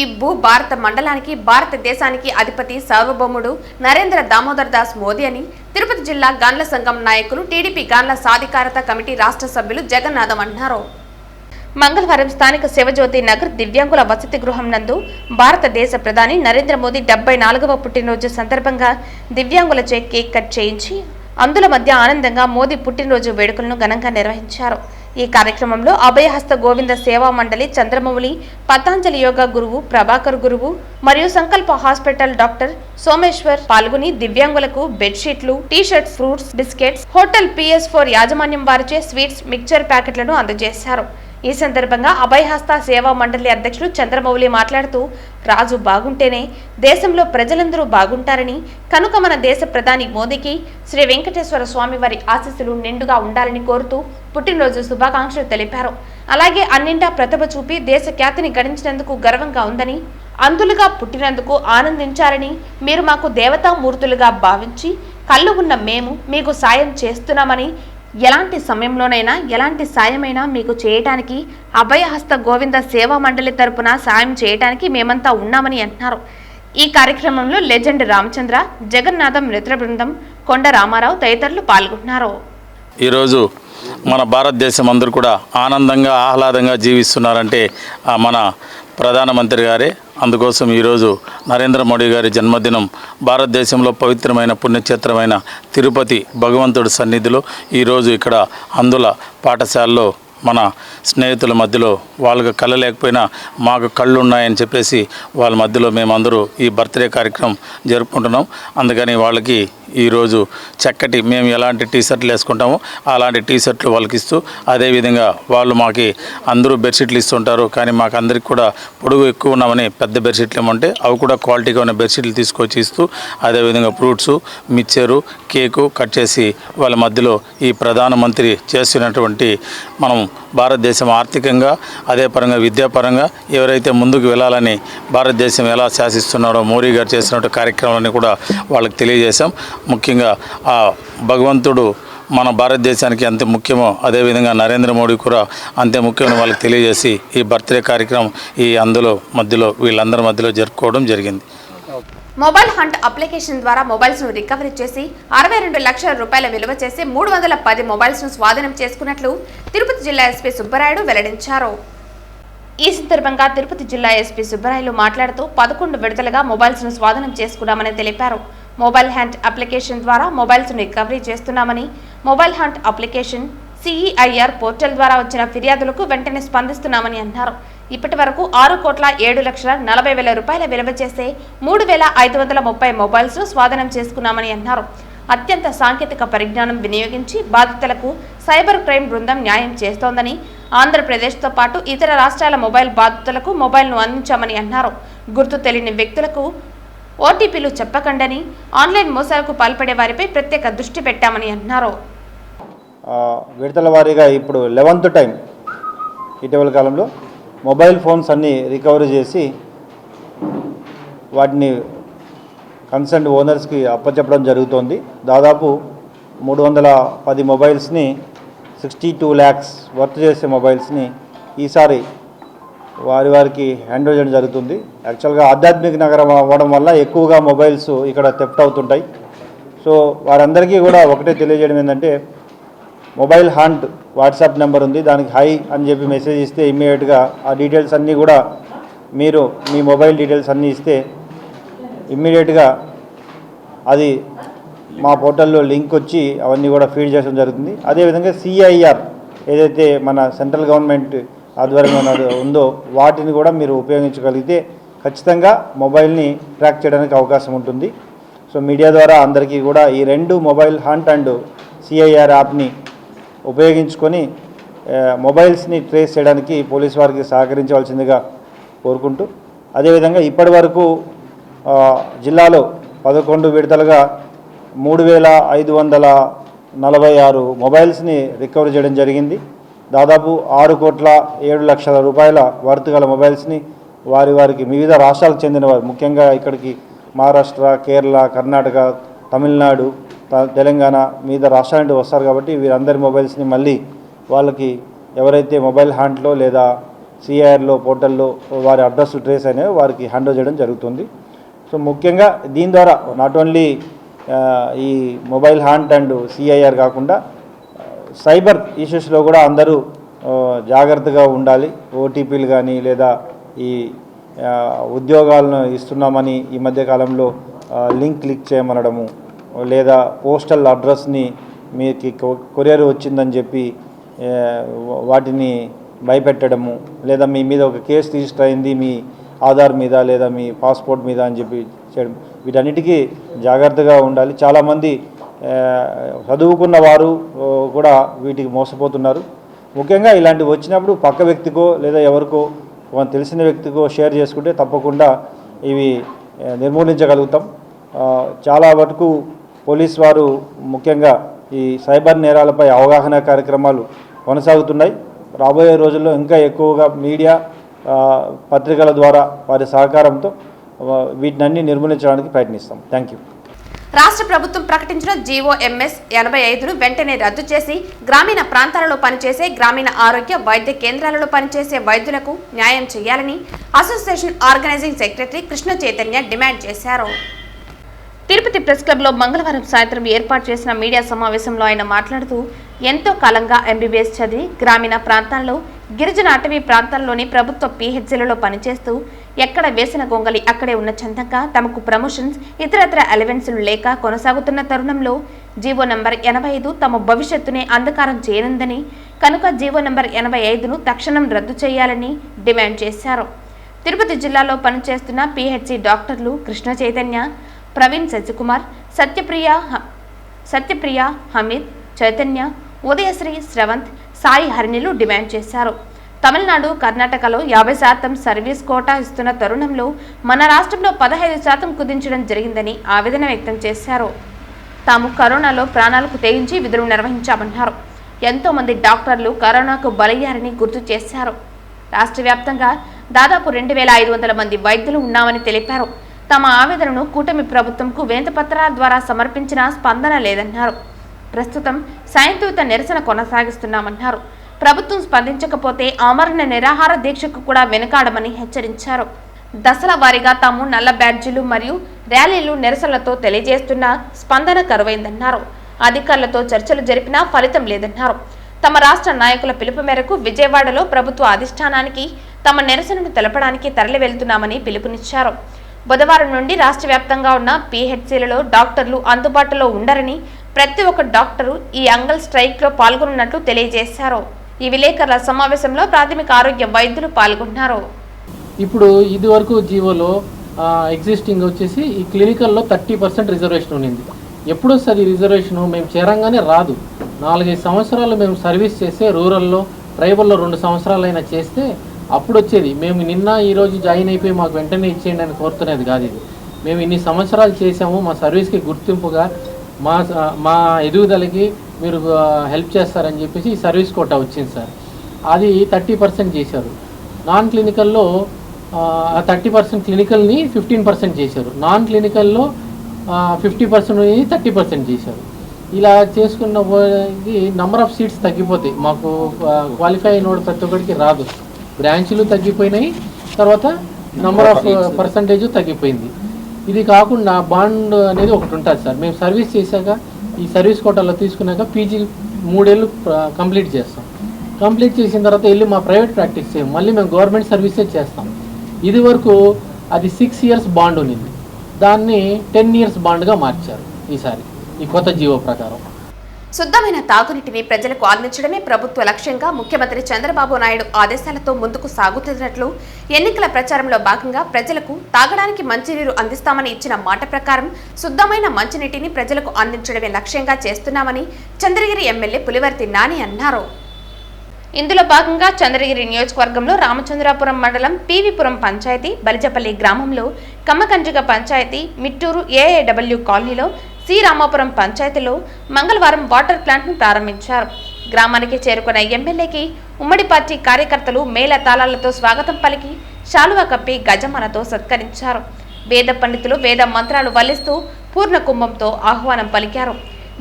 ఈ భారత మండలానికి, భారతదేశానికి అధిపతి సార్వభౌముడు నరేంద్ర దామోదర్ దాస్ మోదీ అని తిరుపతి జిల్లా గాండ్ల సంఘం నాయకులు, టీడీపీ గాండ్ల సాధికారత కమిటీ రాష్ట్ర సభ్యులు జగన్నాథం అన్నారు. మంగళవారం స్థానిక శివజ్యోతి నగర్ దివ్యాంగుల వసతి గృహం నందు భారతదేశ ప్రధాని నరేంద్ర మోదీ 74వ పుట్టినరోజు సందర్భంగా దివ్యాంగులచే కేక్ కట్ చేయించి అందుల మధ్య ఆనందంగా మోదీ పుట్టినరోజు వేడుకలను ఘనంగా నిర్వహించారు. ఈ కార్యక్రమంలో అభయహస్త గోవింద సేవా మండలి చంద్రమౌళి, పతాంజలి యోగా గురువు ప్రభాకర్ గురువు మరియు సంకల్ప హాస్పిటల్ డాక్టర్ సోమేశ్వర్ పాల్గొని దివ్యాంగులకు బెడ్షీట్లు, T shirts, fruits, biscuits, hotel PS4 యాజమాన్యం వారిచే స్వీట్స్, మిక్చర్ ప్యాకెట్లను అందజేశారు. ఈ సందర్భంగా అభయహస్త సేవా మండలి అధ్యక్షులు చంద్రమౌళి మాట్లాడుతూ, రాజు బాగుంటేనే దేశంలో ప్రజలందరూ బాగుంటారని, కనుక మన దేశ ప్రధాని మోదీకి శ్రీ వెంకటేశ్వర స్వామి వారి ఆశీస్సులు నిండుగా ఉండాలని కోరుతూ పుట్టినరోజు శుభాకాంక్షలు తెలిపారు. అలాగే అన్నింటా ప్రతిభ చూపి దేశ ఖ్యాతిని గడించినందుకు గర్వంగా ఉందని, అందులుగా పుట్టినందుకు ఆనందించారని, మీరు మాకు దేవతామూర్తులుగా భావించి కళ్ళు ఉన్న మేము మీకు సాయం చేస్తున్నామని, ఎలాంటి సమయంలోనైనా ఎలాంటి సాయమైనా మీకు చేయటానికి అభయహస్త గోవింద సేవా మండలి తరపున సాయం చేయటానికి మేమంతా ఉన్నామని అంటున్నారు. ఈ కార్యక్రమంలో లెజెండ్ రామచంద్ర, జగన్నాథం మిత్ర బృందం, కొండ రామారావు తదితరులు పాల్గొన్నారు. ఈరోజు మన భారతదేశం అందరూ కూడా ఆనందంగా, ఆహ్లాదంగా జీవిస్తున్నారంటే మన ప్రధానమంత్రి గారే. అందుకోసం ఈరోజు నరేంద్ర మోడీ గారి జన్మదినం భారతదేశంలో పవిత్రమైన పుణ్యక్షేత్రమైన తిరుపతి భగవంతుడి సన్నిధిలో ఈరోజు ఇక్కడ అందుల పాఠశాలలో మన స్నేహితుల మధ్యలో వాళ్ళకి కళ్ళు లేకపోయినా మాకు కళ్ళు ఉన్నాయని చెప్పేసి వాళ్ళ మధ్యలో మేమందరూ ఈ బర్త్డే కార్యక్రమం జరుపుకుంటున్నాం. అందుకని వాళ్ళకి ఈరోజు చక్కటి మేము ఎలాంటి టీషర్ట్లు వేసుకుంటామో అలాంటి టీషర్ట్లు వాళ్ళకి ఇస్తూ, అదేవిధంగా వాళ్ళు మాకు అందరూ బెడ్షీట్లు ఇస్తుంటారు. కానీ మాకు అందరికి కూడా పొడుగు ఎక్కువ ఉన్నామని పెద్ద బెడ్షీట్లు ఏమంటే అవి కూడా క్వాలిటీగా ఉన్న బెడ్షీట్లు తీసుకొచ్చి ఇస్తూ, అదేవిధంగా ఫ్రూట్సు, మిక్చరు, కేకు కట్ చేసి వాళ్ళ మధ్యలో ఈ ప్రధానమంత్రి చేస్తున్నటువంటి మనం భారతదేశం ఆర్థికంగా అదే పరంగా విద్యాపరంగా ఎవరైతే ముందుకు వెళ్ళాలని భారతదేశం ఎలా శాసిస్తున్నాడో మోడీ గారు చేసినటువంటి కార్యక్రమాలని కూడా వాళ్ళకి తెలియజేశాం. ముఖ్యంగా ఆ భగవంతుడు మన భారతదేశానికి అంతే ముఖ్యమో అదేవిధంగా నరేంద్ర మోడీ కూడా అంతే ముఖ్యమని వాళ్ళకి తెలియజేసి ఈ బర్త్డే కార్యక్రమం ఈ మధ్యలో వీళ్ళందరి మధ్యలో జరుపుకోవడం జరిగింది. మొబైల్ హంట్ అప్లికేషన్ ద్వారా మొబైల్స్ ను రికవరీ చేసి 62 లక్షల రూపాయల విలువ చేసి 310 మొబైల్స్ ను స్వాధీనం చేసుకున్నట్లు తిరుపతి జిల్లా ఎస్పీ సుబ్బరాయుడు వెల్లడించారు. ఈ సందర్భంగా తిరుపతి జిల్లా ఎస్పీ సుబ్బరాయుడు మాట్లాడుతూ 11 విడతలుగా మొబైల్స్ ను స్వాధీనం చేసుకున్నామని తెలిపారు. మొబైల్ హంట్ అప్లికేషన్ ద్వారా మొబైల్స్ ను రికవరీ చేస్తున్నామని, mobile hunt application CEIR portal ద్వారా వచ్చిన ఫిర్యాదులకు వెంటనే స్పందిస్తున్నామని అన్నారు. ఇప్పటి వరకు 6,07,40,000 రూపాయల విలువ చేసే 3,530 మొబైల్స్ ను స్వాధీనం చేసుకున్నామని అన్నారు. అత్యంత సాంకేతిక పరిజ్ఞానం వినియోగించి బాధితులకు సైబర్ క్రైమ్ బృందం న్యాయం చేస్తోందని, ఆంధ్రప్రదేశ్తో పాటు ఇతర రాష్ట్రాల మొబైల్ బాధితులకు మొబైల్ను అందించామని అన్నారు. గుర్తు తెలియని వ్యక్తులకు ఓటీపీలు చెప్పకండని, ఆన్లైన్ మోసాలకు పాల్పడే వారిపై ప్రత్యేక దృష్టి పెట్టామని అన్నారు. విడతల వారీగా ఇప్పుడు 11th టైం ఇటీవల కాలంలో మొబైల్ ఫోన్స్ అన్నీ రికవరీ చేసి వాటిని కన్సర్న్ ఓనర్స్కి అప్పచెప్పడం జరుగుతోంది. దాదాపు 310 మొబైల్స్ని 62 lakhs వర్త్ చేసే మొబైల్స్ని ఈసారి వారికి హ్యాండ్ ఓవర్ చేయడం జరుగుతుంది. యాక్చువల్గా ఆధ్యాత్మిక నగరం అవ్వడం వల్ల ఎక్కువగా మొబైల్స్ ఇక్కడ థెఫ్ట్ అవుతుంటాయి. సో వారందరికీ కూడా ఒకటే తెలియజేయడం ఏంటంటే, మొబైల్ హంట్ వాట్సాప్ నెంబర్ ఉంది, దానికి హై అని చెప్పి మెసేజ్ ఇస్తే ఇమ్మీడియట్గా ఆ డీటెయిల్స్ అన్నీ కూడా మీరు మీ మొబైల్ డీటెయిల్స్ అన్నీ ఇస్తే ఇమ్మీడియట్గా అది మా పోర్టల్లో లింక్ వచ్చి అవన్నీ కూడా ఫీడ్ చేయడం జరుగుతుంది. అదేవిధంగా CIR ఏదైతే మన సెంట్రల్ గవర్నమెంట్ ఆధ్వర్యంలో ఉందో వాటిని కూడా మీరు ఉపయోగించగలిగితే ఖచ్చితంగా మొబైల్ని ట్రాక్ చేయడానికి అవకాశం ఉంటుంది. సో మీడియా ద్వారా అందరికీ కూడా ఈ 2 మొబైల్ హంట్ అండ్ CIR యాప్ని ఉపయోగించుకొని మొబైల్స్ని ట్రేస్ చేయడానికి పోలీస్ వారికి సహకరించవలసిందిగా కోరుకుంటూ, అదేవిధంగా ఇప్పటి వరకు జిల్లాలో 11 విడతలుగా 3,546 మొబైల్స్ని రికవరీ చేయడం జరిగింది. దాదాపు 6,07,00,000 రూపాయల వర్త్ గల మొబైల్స్ని వారికి వివిధ రాష్ట్రాలకు చెందిన వారు, ముఖ్యంగా ఇక్కడికి మహారాష్ట్ర, కేరళ, కర్ణాటక, తమిళనాడు, తెలంగాణ మీద రాష్ట్రాల నుండి వస్తారు కాబట్టి వీరందరి మొబైల్స్ని మళ్ళీ వాళ్ళకి ఎవరైతే మొబైల్ హ్యాండ్లో లేదా CIRలో పోర్టల్లో వారి అడ్రస్లు ట్రేస్ అయినాయో వారికి హ్యాండ్ ఓవర్ చేయడం జరుగుతుంది. సో ముఖ్యంగా దీని ద్వారా నాట్ ఓన్లీ ఈ మొబైల్ హ్యాండ్ అండ్ CIR కాకుండా సైబర్ ఇష్యూస్లో కూడా అందరూ జాగ్రత్తగా ఉండాలి. ఓటీపీలు కానీ లేదా ఈ ఉద్యోగాలను ఇస్తున్నామని ఈ మధ్యకాలంలో లింక్ క్లిక్ చేయమనడము, లేదా పోస్టల్ అడ్రస్ని మీకు కొరియర్ వచ్చిందని చెప్పి వాటిని భయపెట్టడము, లేదా మీ మీద ఒక కేసు రిజిస్టర్ అయింది మీ ఆధార్ మీద లేదా మీ పాస్పోర్ట్ మీద అని చెప్పి చేయడం, వీటన్నిటికీ జాగ్రత్తగా ఉండాలి. చాలామంది చదువుకున్న వారు కూడా వీటికి మోసపోతున్నారు. ముఖ్యంగా ఇలాంటివి వచ్చినప్పుడు పక్క వ్యక్తికో లేదా ఎవరికో తెలిసిన వ్యక్తికో షేర్ చేసుకుంటే తప్పకుండా ఇవి నిర్మూలించగలుగుతాం. చాలా వరకు పోలీస్ వారు ముఖ్యంగా ఈ సైబర్ నేరాలపై అవగాహన కార్యక్రమాలు కొనసాగుతున్నాయి. రాబోయే రోజుల్లో ఇంకా ఎక్కువగా మీడియా, పత్రికల ద్వారా వారి సహకారంతో వీటినన్నీ నిర్మూలించడానికి ప్రయత్నిస్తాం. Thank you. రాష్ట్ర ప్రభుత్వం ప్రకటించిన GOMS 85ను వెంటనే రద్దు చేసి గ్రామీణ ప్రాంతాలలో పనిచేసే గ్రామీణ ఆరోగ్య వైద్య కేంద్రాలలో పనిచేసే వైద్యులకు న్యాయం చేయాలని association organising secretary Krishna Chaitanya demand చేశారు. తిరుపతి ప్రెస్ క్లబ్లో మంగళవారం సాయంత్రం ఏర్పాటు చేసిన మీడియా సమావేశంలో ఆయన మాట్లాడుతూ, ఎంతో కాలంగా MBBS చదివి గ్రామీణ ప్రాంతాల్లో, గిరిజన అటవీ ప్రాంతాల్లోని ప్రభుత్వ PHCలలో పనిచేస్తూ ఎక్కడ వేసిన గొంగలి అక్కడే ఉన్న చందంగా తమకు ప్రమోషన్స్ ఇతరత్ర అలవెన్సులు లేక కొనసాగుతున్న తరుణంలో జీవో నంబర్ 85 తమ భవిష్యత్తునే అంధకారం చేయనుందని కనుక జీవో నంబర్ 85ను తక్షణం రద్దు చేయాలని డిమాండ్ చేశారు. తిరుపతి జిల్లాలో పనిచేస్తున్న పిహెచ్సి డాక్టర్లు కృష్ణ చైతన్య, ప్రవీణ్ శశికుమార్, సత్యప్రియ, హమీద్, చైతన్య, ఉదయశ్రీ, శ్రవంత్, సాయి హరిణిలు డిమాండ్ చేశారు. తమిళనాడు, కర్ణాటకలో 50% సర్వీస్ కోటా ఇస్తున్న తరుణంలో మన రాష్ట్రంలో 15% కుదించడం జరిగిందని ఆవేదన వ్యక్తం చేశారు. తాము కరోనాలో ప్రాణాలకు తెగించి విధులు నిర్వహించామన్నారు. ఎంతో మంది డాక్టర్లు కరోనాకు బలయ్యారని గుర్తు చేశారు. రాష్ట్ర వ్యాప్తంగా దాదాపు 2500 మంది వైద్యులు ఉన్నామని తెలిపారు. తమ ఆవేదనను కూటమి ప్రభుత్వంకు వినతిపత్రాల ద్వారా సమర్పించినా స్పందన లేదన్నారు. ప్రస్తుతం శాంతియుత నిరసన కొనసాగిస్తున్నామన్నారు. ప్రభుత్వం స్పందించకపోతే ఆమరణ నిరాహార దీక్షకు కూడా వెనుకాడమని హెచ్చరించారు. దశల వారీగా తాము నల్ల బ్యాడ్జీలు మరియు ర్యాలీలు నిరసనలతో తెలియజేస్తున్న స్పందన కరువైందన్నారు. అధికారులతో చర్చలు జరిపినా ఫలితం లేదన్నారు. తమ రాష్ట్ర నాయకుల పిలుపు మేరకు విజయవాడలో ప్రభుత్వ అధిష్టానానికి తమ నిరసనను తెలపడానికి తరలి వెళ్తున్నామని పిలుపునిచ్చారు. బుధవారం నుండి రాష్ట్ర వ్యాప్తంగా ఉన్న పిహెచ్సిలలో డాక్టర్లు అందుబాటులో ఉండరని, ప్రతి ఒక్క డాక్టరు ఈ అంగల్ స్ట్రైక్ లో పాల్గొన్నట్లు తెలియజేశారు. ఈ విలేకరుల సమావేశంలో ప్రాథమిక ఆరోగ్య వైద్యులు పాల్గొన్నారు. ఇప్పుడు ఇది వరకు జీవోలో ఎగ్జిస్టింగ్ వచ్చేసి ఈ క్లినికల్లో 30% రిజర్వేషన్ ఉంది. ఎప్పుడు వస్తుంది రిజర్వేషన్? మేము చేరంగానే రాదు. 4-5 సంవత్సరాలు మేము సర్వీస్ చేస్తే రూరల్లో, ట్రైబల్లో 2 సంవత్సరాలైనా చేస్తే అప్పుడు వచ్చేది. మేము నిన్న ఈరోజు జాయిన్ అయిపోయి మాకు వెంటనే ఇచ్చేయండి అని కోరుతున్నది కాదు. ఇది మేము ఇన్ని సంవత్సరాలు చేసాము, మా సర్వీస్కి గుర్తింపుగా మా ఎదుగుదలకి మీరు హెల్ప్ చేస్తారని చెప్పేసి ఈ సర్వీస్ కోటా వచ్చింది సార్. అది 30% చేశారు. నాన్ క్లినికల్లో 30% క్లినికల్ని 15% చేశారు. నాన్ క్లినికల్లో 50% 30% చేశారు. ఇలా చేసుకున్న నెంబర్ ఆఫ్ సీట్స్ తగ్గిపోతాయి. మాకు క్వాలిఫై అయిన ప్రతి ఒక్కరికి రాదు. బ్రాంచ్లు తగ్గిపోయినాయి, తర్వాత నెంబర్ ఆఫ్ పర్సంటేజ్ తగ్గిపోయింది. ఇది కాకుండా బాండ్ అనేది ఒకటి ఉంటుంది సార్. మేము సర్వీస్ చేశాక ఈ సర్వీస్ కోటాలో తీసుకున్నాక పీజీ 3 ఏళ్ళు కంప్లీట్ చేస్తాం. కంప్లీట్ చేసిన తర్వాత వెళ్ళి మా ప్రైవేట్ ప్రాక్టీస్ చేయం, మళ్ళీ మేము గవర్నమెంట్ సర్వీసే చేస్తాం. ఇది వరకు అది 6 ఇయర్స్ బాండ్ ఉన్నింది, దాన్ని 10 ఇయర్స్ బాండ్గా మార్చారు ఈసారి ఈ కొత్త జీవో ప్రకారం. శుద్ధమైన తాగునీటిని ప్రజలకు అందించడమే ప్రభుత్వ లక్ష్యంగా ముఖ్యమంత్రి చంద్రబాబు నాయుడు ఆదేశాలతో ముందుకు సాగుతున్నట్లు ఎన్నికల ప్రచారంలో భాగంగా ప్రజలకు తాగడానికి మంచినీరు అందిస్తామని ఇచ్చిన మాట ప్రకారం శుద్ధమైన మంచినీటిని ప్రజలకు అందించడమే లక్ష్యంగా చేస్తున్నామని చంద్రగిరి ఎమ్మెల్యే పులివర్తి నాని అన్నారు. ఇందులో భాగంగా చంద్రగిరి నియోజకవర్గంలో రామచంద్రాపురం మండలం పీవీపురం పంచాయతీ, బలిజపల్లి గ్రామంలో కమ్మకంజిగ పంచాయతీ, మిట్టూరు ఏఏడబ్ల్యూ కాలనీలో సి రామాపురం పంచాయతీలో మంగళవారం వాటర్ ప్లాంట్ను ప్రారంభించారు. గ్రామానికి చేరుకున్న ఎమ్మెల్యేకి ఉమ్మడి పార్టీ కార్యకర్తలు మేళ తాళాలతో స్వాగతం పలికి శాలువా కప్పి గజమాలతో సత్కరించారు. వేద పండితులు వేద మంత్రాలు వల్లిస్తూ పూర్ణ కుంభంతో ఆహ్వానం పలికారు.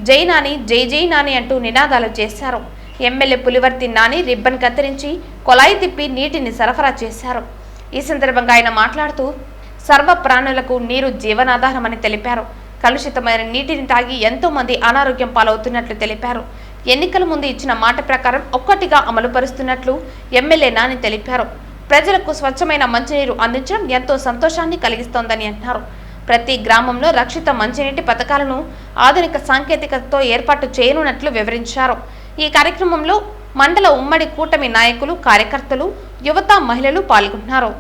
జై నాని, జై జై నాని అంటూ నినాదాలు చేశారు. ఎమ్మెల్యే పులివర్తి నాని రిబ్బన్ కత్తిరించి కొలాయి తిప్పి నీటిని సరఫరా చేశారు. ఈ సందర్భంగా ఆయన మాట్లాడుతూ సర్వ ప్రాణులకు నీరు జీవనాధారమని తెలిపారు. కలుషితమైన నీటిని తాగి ఎంతో మంది అనారోగ్యం పాలవుతున్నట్లు తెలిపారు. ఎన్నికల ముందు ఇచ్చిన మాట ప్రకారం ఒక్కటిగా అమలు పరుస్తున్నట్లు ఎమ్మెల్యే నాని తెలిపారు. ప్రజలకు స్వచ్ఛమైన మంచినీరు అందించడం ఎంతో సంతోషాన్ని కలిగిస్తోందని అన్నారు. ప్రతి గ్రామంలో రక్షిత మంచినీటి పథకాలను ఆధునిక సాంకేతికతతో ఏర్పాటు చేయనున్నట్లు వివరించారు. ఈ కార్యక్రమంలో మండల ఉమ్మడి కూటమి నాయకులు, కార్యకర్తలు, యువత, మహిళలు పాల్గొన్నారు.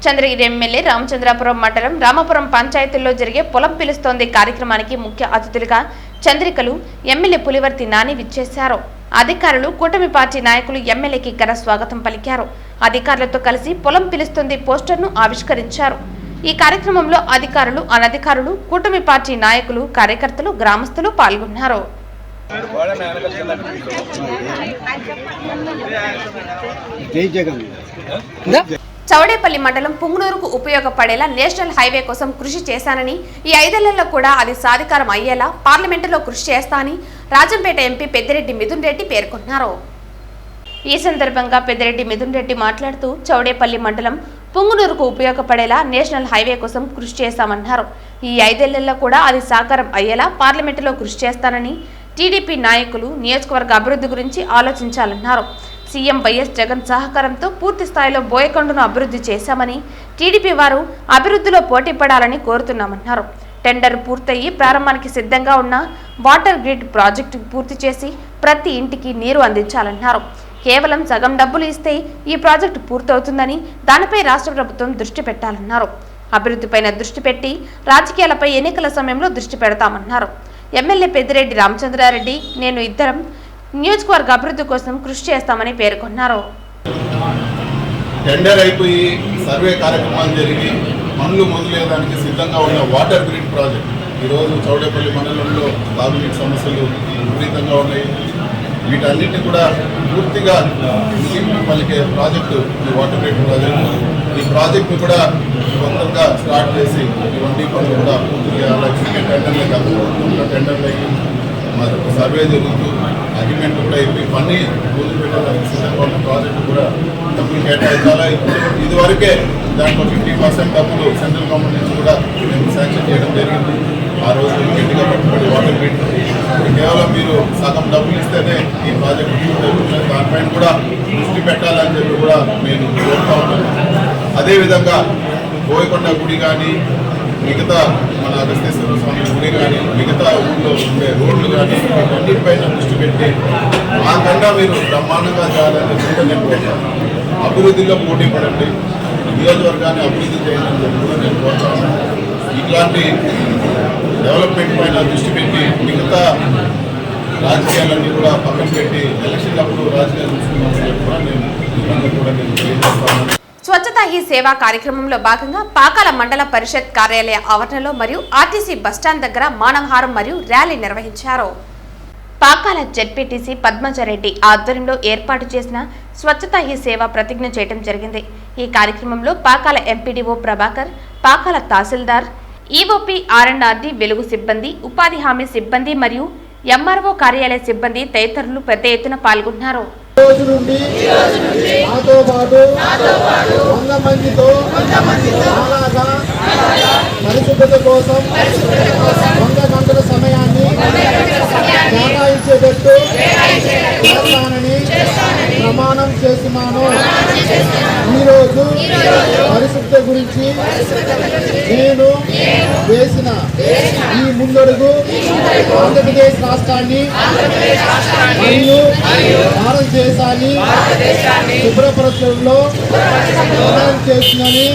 చంద్రగిరి ఎమ్మెల్యే రామచంద్రాపురం మండలం రామాపురం పంచాయతీల్లో జరిగే పొలం పిలుస్తోంది కార్యక్రమానికి ముఖ్య అతిథులుగా చంద్రికలు ఎమ్మెల్యే పులివర్తి నాని విచ్చేశారు. అధికారులు, కూటమి పార్టీ నాయకులు ఎమ్మెల్యేకి ఘన స్వాగతం పలికారు. అధికారులతో కలిసి పొలం పిలుస్తుంది పోస్టర్ను ఆవిష్కరించారు. ఈ కార్యక్రమంలో అధికారులు, అనధికారులు, కూటమి పార్టీ నాయకులు, కార్యకర్తలు, గ్రామస్తులు పాల్గొన్నారు. చౌడేపల్లి మండలం పుంగనూరుకు ఉపయోగపడేలా నేషనల్ హైవే కోసం కృషి చేశానని, ఈ 5 ఏళ్లలో కూడా అది సాధికారం అయ్యేలా పార్లమెంటులో కృషి చేస్తానని రాజంపేట ఎంపీ పెద్దిరెడ్డి మిథున్ రెడ్డి పేర్కొన్నారు. ఈ సందర్భంగా పెద్దిరెడ్డి మిథున్ రెడ్డి మాట్లాడుతూ చౌడేపల్లి మండలం పుంగనూరుకు ఉపయోగపడేలా నేషనల్ హైవే కోసం కృషి చేశామన్నారు. ఈ 5 ఏళ్లలో కూడా అది సాకారం అయ్యేలా పార్లమెంటులో కృషి చేస్తానని, టీడీపీ నాయకులు నియోజకవర్గ అభివృద్ధి గురించి ఆలోచించాలన్నారు. సీఎం వైఎస్ జగన్ సహకారంతో పూర్తి స్థాయిలో బోయకొండను అభివృద్ధి చేశామని, టీడీపీ వారు అభివృద్ధిలో పోటీ పడాలని కోరుతున్నామన్నారు. టెండర్ పూర్తయి ప్రారంభానికి సిద్ధంగా ఉన్న వాటర్ గ్రిడ్ ప్రాజెక్టు పూర్తి చేసి ప్రతి ఇంటికి నీరు అందించాలన్నారు. కేవలం సగం డబ్బులు ఇస్తే ఈ ప్రాజెక్టు పూర్తవుతుందని, దానిపై రాష్ట్ర ప్రభుత్వం దృష్టి పెట్టాలన్నారు. అభివృద్ధిపైన దృష్టి పెట్టి రాజకీయాలపై ఎన్నికల సమయంలో దృష్టి పెడతామన్నారు. ఎమ్మెల్యే పెద్దిరెడ్డి రామచంద్రారెడ్డి, నేను ఇద్దరం నియోజకవర్గ అభివృద్ధి కోసం కృషి చేస్తామని పేర్కొన్నారు. టెండర్ అయిపోయి సర్వే కార్యక్రమాలు జరిగి పనులు మొదలయ్యేదానికి సిద్ధంగా ఉన్న వాటర్ గ్రిడ్ ప్రాజెక్ట్ ఈరోజు చౌడేపల్లి మండలంలో తాగునీటి సమస్యలు విపరీతంగా ఉన్నాయి. వీటన్నిటిని కూడా పూర్తిగా పలికే ప్రాజెక్టు ఈ వాటర్ గ్రిడ్ ప్రాజెక్టు. ఈ ప్రాజెక్టును కూడా మొత్తంగా స్టార్ట్ చేసి ఇవన్నీ పనులు కూడా పూర్తి చేయాలి. టెండర్లే కాదు, టెండర్లు అయ్యి సర్వే జరుగుతూ అగ్రిమెంట్ కూడా అయిపోయి పని పూర్తి పెట్టడానికి సిద్ధంగా ఉన్న ప్రాజెక్టు కూడా డబ్బులు కేటాయించాలా. ఇదివరకే దాంట్లో 50% డబ్బులు సెంట్రల్ గవర్నమెంట్ నుంచి కూడా మేము శాంక్షన్ చేయడం జరిగింది. ఆ రోజు గట్టిగా పట్టుబడి వాటర్ గ్రిడ్ కేవలం మీరు సగం డబ్బులు ఇస్తేనే ఈ ప్రాజెక్టు పూర్తవుతుంది. దానిపైన కూడా దృష్టి పెట్టాలని చెప్పి కూడా నేను కోరుతా ఉన్నాను. అదేవిధంగా బోయకొండ గుడి కానీ, మిగతా మన అగస్తేశ్వర స్వామి గుడి కానీ, మిగతా ఊళ్ళో ఉండే రోడ్లు కానీ వీటన్నిటిపైన దృష్టి పెట్టి ఆ కన్నా మీరు బ్రహ్మాండంగా చేయాలని చెప్పి నేను కోరుతాను. అభివృద్ధిలో పోటీ పడండి, నియోజకవర్గాన్ని అభివృద్ధి చేయాలని చెప్పి కూడా నేను కోరుతాను. ఇట్లాంటి డెవలప్మెంట్ పైన దృష్టి పెట్టి మిగతా రాజకీయాలన్నీ కూడా పక్కన పెట్టి ఎలక్షన్ అప్పుడు రాజకీయాలు చూసుకున్నామని చెప్పి కూడా నేను కూడా నేను తెలియజేస్తాను. స్వచ్ఛతా హీ సేవా కార్యక్రమంలో భాగంగా పాకాల మండల పరిషత్ కార్యాలయ ఆవరణలో మరియు ఆర్టీసీ బస్టాండ్ దగ్గర మానవహారం మరియు ర్యాలీ నిర్వహించారు. పాకాల జెడ్పీటీసీ పద్మజరెడ్డి ఆధ్వర్యంలో ఏర్పాటు చేసిన స్వచ్ఛతా హీ సేవ ప్రతిజ్ఞ చేయడం జరిగింది. ఈ కార్యక్రమంలో పాకాల ఎంపీడీఓ ప్రభాకర్, పాకాల తహసీల్దార్, ఈఓపీ ఆర్ఎండ్ఆర్డీ వెలుగు సిబ్బంది, ఉపాధి హామీ సిబ్బంది మరియు ఎంఆర్ఓ కార్యాలయ సిబ్బంది తదితరులు పెద్ద ఎత్తున పాల్గొన్నారు. రోజు నుండి నాతో పాటు 100 మందితో అలాగా పరిశుభ్రత కోసం 100 గంటల సమయాన్ని కేటాయించేటట్టు చేస్తానని ప్రమాణం చేస్తున్నాను. ఈరోజు పరిశుభ్రత గురించి నేను వేసిన ఈ ముందడుగు ఆంధ్రప్రదేశ్ రాష్ట్రాన్ని మరియు భారతదేశాన్ని శుభ్రపరచడంలో సహాయం చేస్తుందని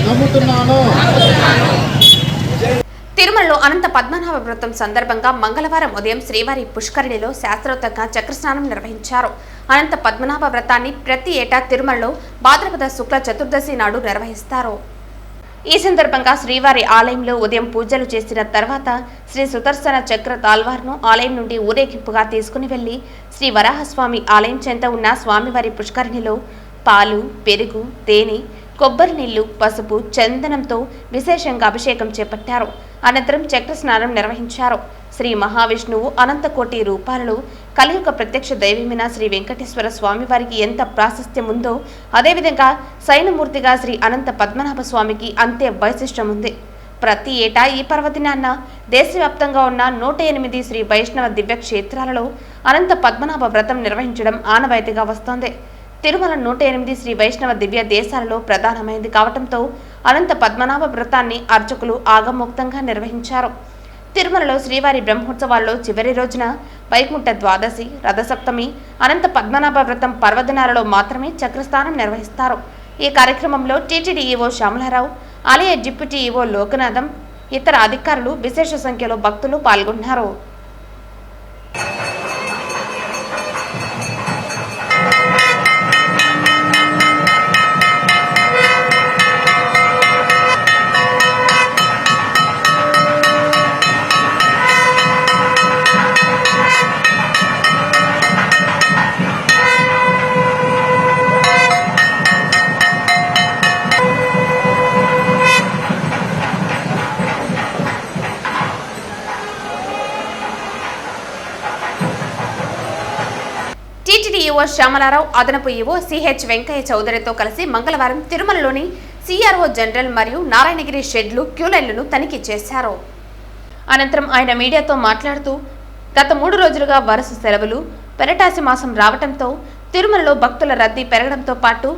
నమ్ముతున్నాను. తిరుమలలో అనంత పద్మనాభ వ్రతం సందర్భంగా మంగళవారం ఉదయం శ్రీవారి పుష్కరిణిలో శాస్త్రోక్తంగా చక్రస్నానం నిర్వహించారు. అనంత పద్మనాభ వ్రతాన్ని ప్రతి ఏటా తిరుమలలో భాద్రపద శుక్ల చతుర్దశి నాడు నిర్వహిస్తారు. ఈ సందర్భంగా శ్రీవారి ఆలయంలో ఉదయం పూజలు చేసిన తర్వాత శ్రీ సుదర్శన చక్ర తాల్వార్ను ఆలయం నుండి ఊరేగింపుగా తీసుకుని వెళ్లి శ్రీ వరాహస్వామి ఆలయం చెంత ఉన్న స్వామివారి పుష్కరిణిలో పాలు, పెరుగు, తేనె, కొబ్బరి నీళ్లు, పసుపు, చందనంతో విశేషంగా అభిషేకం చేపట్టారు. అనంతరం చక్ర స్నానం నిర్వహించారు. శ్రీ మహావిష్ణువు అనంతకోటి రూపాలలో కలియుగ ప్రత్యక్ష దైవమైన శ్రీ వెంకటేశ్వర స్వామి వారికి ఎంత ప్రాశస్త్యం ఉందో అదేవిధంగా శయనమూర్తిగా శ్రీ అనంత పద్మనాభ స్వామికి అంతే వైశిష్టం ఉంది. ప్రతి ఏటా ఈ పర్వదినాన్న దేశవ్యాప్తంగా ఉన్న 108 శ్రీ వైష్ణవ దివ్య క్షేత్రాలలో అనంత పద్మనాభ వ్రతం నిర్వహించడం ఆనవాయితీగా వస్తోంది. తిరుమల 108 శ్రీ వైష్ణవ దివ్య దేశాలలో ప్రధానమైంది కావడంతో అనంత పద్మనాభ వ్రతాన్ని అర్చకులు ఆగమోక్తంగా నిర్వహించారు. తిరుమలలో శ్రీవారి బ్రహ్మోత్సవాల్లో చివరి రోజున వైకుంఠ ద్వాదశి, రథసప్తమి, అనంత పద్మనాభ వ్రతం పర్వదినాలలో మాత్రమే చక్రస్నానం నిర్వహిస్తారు. ఈ కార్యక్రమంలో టీటీడీ ఈవో శ్యామలారావు, ఆలయ డిప్యూటీ ఈవో లోకనాథం, ఇతర అధికారులు విశేష సంఖ్యలో భక్తులు పాల్గొన్నారు. టీటీడీ ఈవో శ్యామలారావు, అదనపు ఈవో సిహెచ్ వెంకయ్య చౌదరితో కలిసి మంగళవారం తిరుమలలోని సిఆర్ఓ జనరల్ మరియు నారాయణగిరి షెడ్లు, క్యూలైన్లను తనిఖీ చేశారు. అనంతరం ఆయన మీడియాతో మాట్లాడుతూ గత 3 రోజులుగా వరుస సెలవులు, పెరటాసి మాసం రావడంతో తిరుమలలో భక్తుల రద్దీ పెరగడంతో పాటు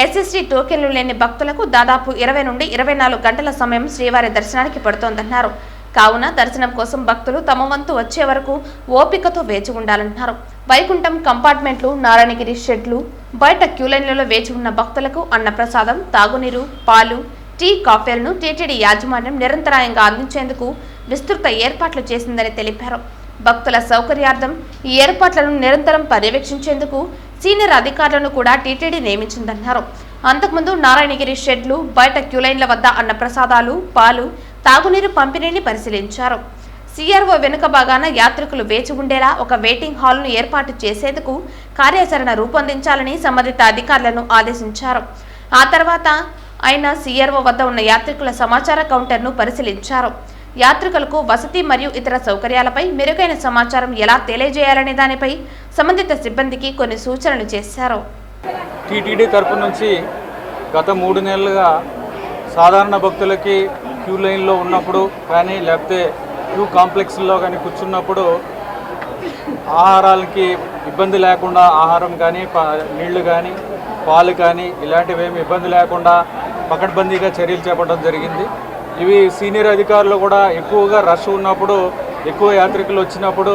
ఎస్ఎస్టీ టోకెన్లు లేని భక్తులకు దాదాపు 20 నుండి 24 గంటల సమయం శ్రీవారి దర్శనానికి పడుతోందన్నారు. కావున దర్శనం కోసం భక్తులు తమ వంతు వచ్చే వరకు ఓపికతో వేచి ఉండాలన్నారు. వైకుంఠం కంపార్ట్మెంట్లు, నారాయణగిరి షెడ్లు, బయట క్యూలైన్లలో వేచి ఉన్న భక్తులకు అన్నప్రసాదం, తాగునీరు, పాలు, టీ, కాఫీలను టీటీడీ యాజమాన్యం నిరంతరాయంగా అందించేందుకు విస్తృత ఏర్పాట్లు చేసిందని తెలిపారు. భక్తుల సౌకర్యార్థం ఈ ఏర్పాట్లను నిరంతరం పర్యవేక్షించేందుకు సీనియర్ అధికారులను కూడా టీటీడీ నియమించిందన్నారు. అంతకుముందు నారాయణగిరి షెడ్లు, బయట క్యూలైన్ల వద్ద అన్నప్రసాదాలు, పాలు, తాగునీరు పంపిణీని పరిశీలించారు. సిఆర్ఓ వెనుక భాగాన యాత్రికులు వేచి ఉండేలా ఒక వెయిటింగ్ హాల్ను ఏర్పాటు చేసేందుకు కార్యాచరణ రూపొందించాలని సంబంధిత అధికారులను ఆదేశించారు. ఆ తర్వాత ఆయన సిఆర్ఓ వద్ద ఉన్న యాత్రికుల సమాచార కౌంటర్ను పరిశీలించారు. యాత్రికులకు వసతి మరియు ఇతర సౌకర్యాలపై మెరుగైన సమాచారం ఎలా తెలియజేయాలనే దానిపై సంబంధిత సిబ్బందికి కొన్ని సూచనలు చేశారు. టీటీడీ తరపు నుంచి గత 3 నెలలుగా సాధారణ భక్తులకి క్యూ లైన్లో ఉన్నప్పుడు కానీ లేకపోతే క్యూ కాంప్లెక్స్లో కానీ కూర్చున్నప్పుడు ఆహారాలకి ఇబ్బంది లేకుండా ఆహారం కానీ నీళ్లు కానీ పాలు కానీ ఇలాంటివి ఏమి ఇబ్బంది లేకుండా పకడ్బందీగా చర్యలు చేపట్టడం జరిగింది. ఇవి సీనియర్ అధికారులు కూడా ఎక్కువగా రష్ ఉన్నప్పుడు, ఎక్కువ యాత్రికులు వచ్చినప్పుడు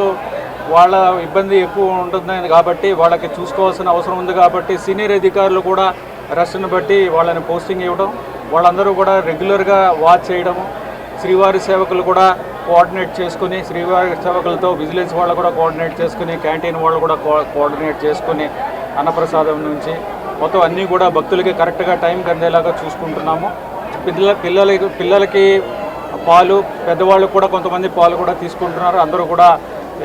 వాళ్ళ ఇబ్బంది ఎక్కువ ఉంటుంది కాబట్టి వాళ్ళకి చూసుకోవాల్సిన అవసరం ఉంది కాబట్టి సీనియర్ అధికారులు కూడా రష్ను బట్టి వాళ్ళని పోస్టింగ్ ఇవ్వడం, వాళ్ళందరూ కూడా రెగ్యులర్గా వాచ్ చేయడము, శ్రీవారి సేవకులు కూడా కోఆర్డినేట్ చేసుకుని, శ్రీవారి సేవకులతో విజిలెన్స్ వాళ్ళు కూడా కోఆర్డినేట్ చేసుకుని, క్యాంటీన్ వాళ్ళు కూడా కోఆర్డినేట్ చేసుకుని అన్నప్రసాదం నుంచి మొత్తం అన్నీ కూడా భక్తులకి కరెక్ట్గా టైంకి అందేలాగా చూసుకుంటున్నాము. పిల్లలకి పాలు, పెద్దవాళ్ళకు కూడా కొంతమంది పాలు కూడా తీసుకుంటున్నారు. అందరూ కూడా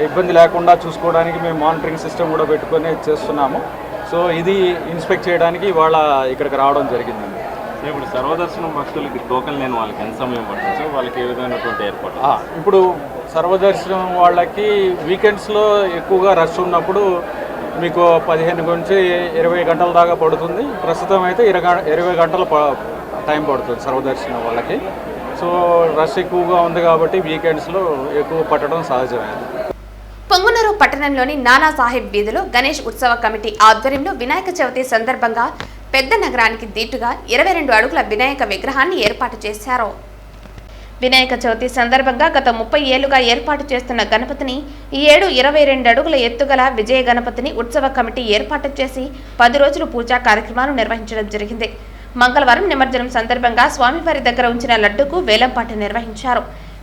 ఇబ్బంది లేకుండా చూసుకోవడానికి మేము మానిటరింగ్ సిస్టమ్ కూడా పెట్టుకొని చేస్తున్నాము. సో ఇది ఇన్స్పెక్ట్ చేయడానికి ఇవాళ ఇక్కడికి రావడం జరిగిందండి. ఇప్పుడు సర్వదర్శనం భక్తులకి టోకెన్ లేని వాళ్ళకి ఎంత సమయం పడుతుంది? సో వాళ్ళకి ఏ విధమైనటువంటి ఏర్పాటు? ఇప్పుడు సర్వదర్శనం వాళ్ళకి వీకెండ్స్లో ఎక్కువగా రష్ ఉన్నప్పుడు మీకు 15 నుంచి 20 గంటల దాకా పడుతుంది. ప్రస్తుతం అయితే 20 గంటల టైం పడుతుంది సర్వదర్శనం వాళ్ళకి. సో రష్ ఎక్కువగా ఉంది కాబట్టి వీకెండ్స్లో ఎక్కువ పట్టడం సహజమైనది. పొంగునూరు పట్టణంలోని నానా సాహెబ్ వీధిలో గణేష్ ఉత్సవ కమిటీ ఆధ్వర్యంలో వినాయక చవితి సందర్భంగా పెద్ద నగరానికి దీటుగా 22 అడుగుల వినాయక విగ్రహాన్ని ఏర్పాటు చేశారు. వినాయక చవితి సందర్భంగా గత 30 ఏళ్లుగా ఏర్పాటు చేస్తున్న గణపతిని ఈ ఏడు 22 అడుగుల ఎత్తుగల విజయ గణపతిని ఉత్సవ కమిటీ ఏర్పాటు చేసి 10 రోజులు పూజా కార్యక్రమాలు నిర్వహించడం జరిగింది. మంగళవారం నిమజ్జనం సందర్భంగా స్వామివారి దగ్గర ఉంచిన లడ్డుకు వేలంపాట నిర్వహించారు.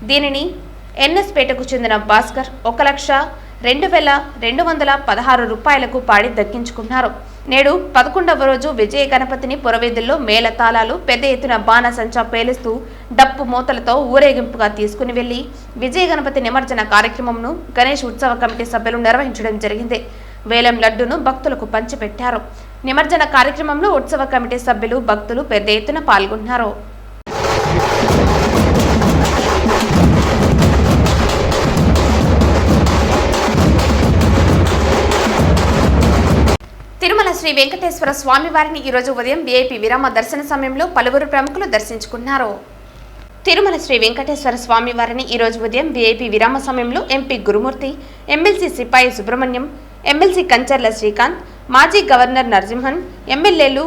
దీనిని ఎన్ఎస్పేటకు చెందిన భాస్కర్ 1,02,216 రూపాయలకు పాడి దక్కించుకున్నారు. నేడు 11వ రోజు విజయ గణపతిని పురవీధుల్లో మేళతాళాలు, పెద్ద ఎత్తున బాణసంచా పేలుస్తూ డప్పు మూతలతో ఊరేగింపుగా తీసుకుని వెళ్లి విజయ గణపతి నిమజ్జన కార్యక్రమంను గణేష్ ఉత్సవ కమిటీ సభ్యులు నిర్వహించడం జరిగింది. వేలం లడ్డును భక్తులకు పంచిపెట్టారు. నిమజ్జన కార్యక్రమంలో ఉత్సవ కమిటీ సభ్యులు, భక్తులు పెద్ద ఎత్తున పాల్గొన్నారు. తిరుమల శ్రీ వెంకటేశ్వర స్వామివారిని ఈరోజు ఉదయం వీఐపీ విరామ దర్శన సమయంలో పలువురు ప్రముఖులు దర్శించుకున్నారు. తిరుమల శ్రీ వెంకటేశ్వర స్వామివారిని ఈరోజు ఉదయం వీఐపీ విరామ సమయంలో ఎంపీ గురుమూర్తి, ఎమ్మెల్సీ సిపాయి సుబ్రహ్మణ్యం, ఎమ్మెల్సీ కంచర్ల శ్రీకాంత్, మాజీ గవర్నర్ నరసింహన్, ఎమ్మెల్యేలు